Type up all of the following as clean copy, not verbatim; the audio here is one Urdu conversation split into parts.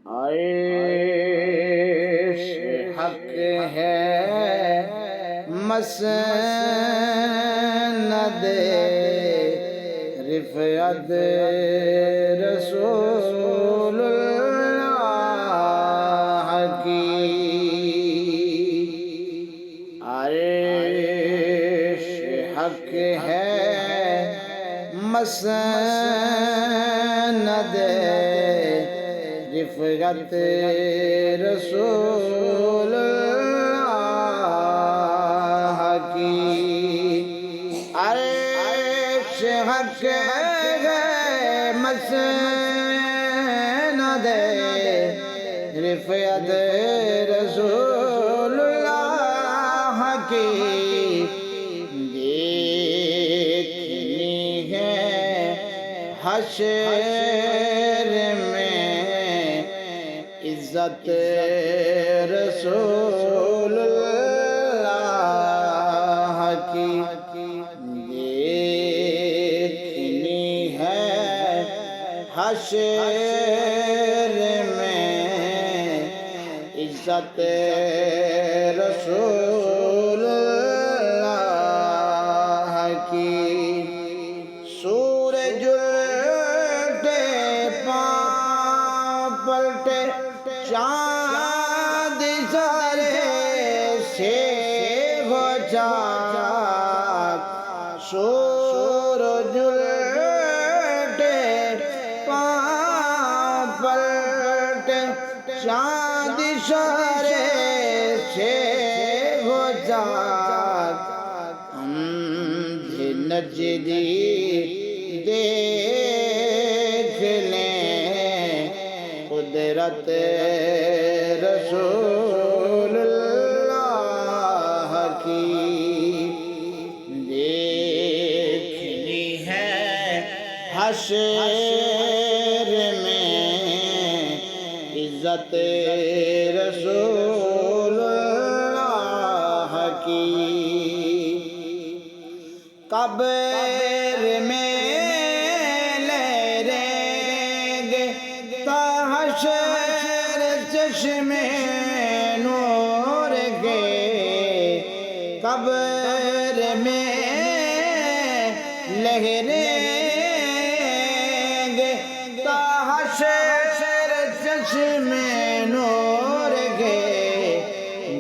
عیش حق ہے مسند رفعت رسول اللہ کی عیش حق ہے مسند رفعت رسول اللہ کی عیش حق ہے مسند رفعت رسول اللہ کی دیکھنی ہے حشر میں عزت رسول اللہ کی دیکھنی ہے حشر میں عزت رسول اللہ کی سورج الٹے پاں پلٹے چاند سارے سے ہو چاک سورج الٹے پاں پلٹے چاند سارے سے ہو چاک اندھے نجدی دیکھ لیں قدرت رسول اللہ کی دیکھنی ہے حشر میں عزت رسول اللہ کی قبر میں لہریں گے تا حشر چشم نور کے قبر میں لہریں گے تا حشر چشم نور کے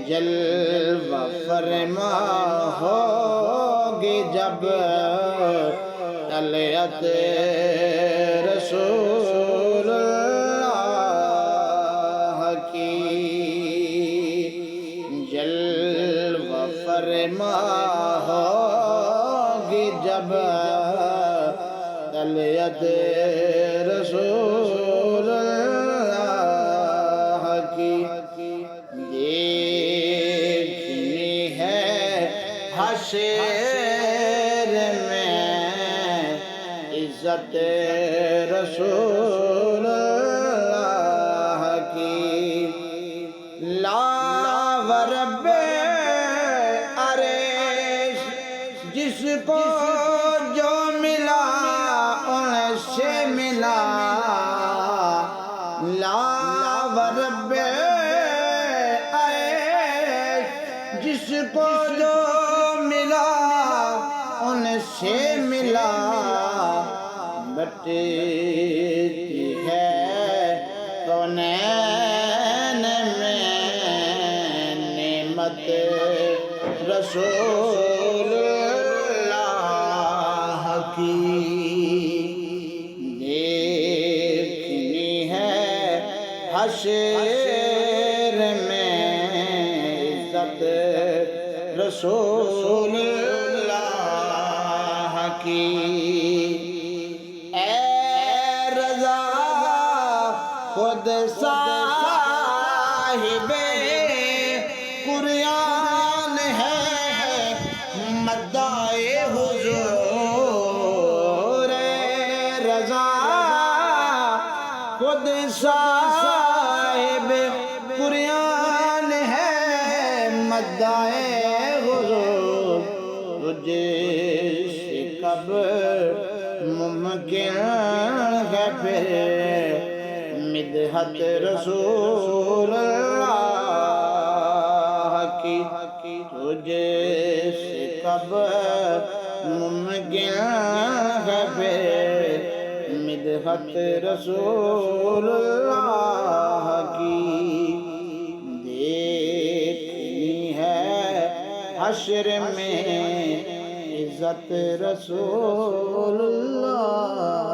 جلوہ فرما ہوگی جب طلعت رسول اللہ کی جلوہ فرما ہوگی جب طلعت رسول اللہ کی دیکھنی ہے حشر میں عزت رسول اللہ کی لا ورب عرش جس کو جو ملا ان سے ملا لا ورب عرش جس کو جو ملا ان سے ملا بٹتی ہے کونین میں نعمت رسول اللہ کی دیکھنی ہے حشر میں عزت رسول اللہ کی اے رضا خود صاحب قرآن ہے مدعے حضور رضا خود صاحب قرآن ہے مدعے حضور تجھے سے کب ممکن ہے پھر مدحت رسول اللہ کی تجھے سے کب ممکن ہے پھر مدحت رسول اللہ کی دیکھنی ہے حشر میں عزت رسول اللہ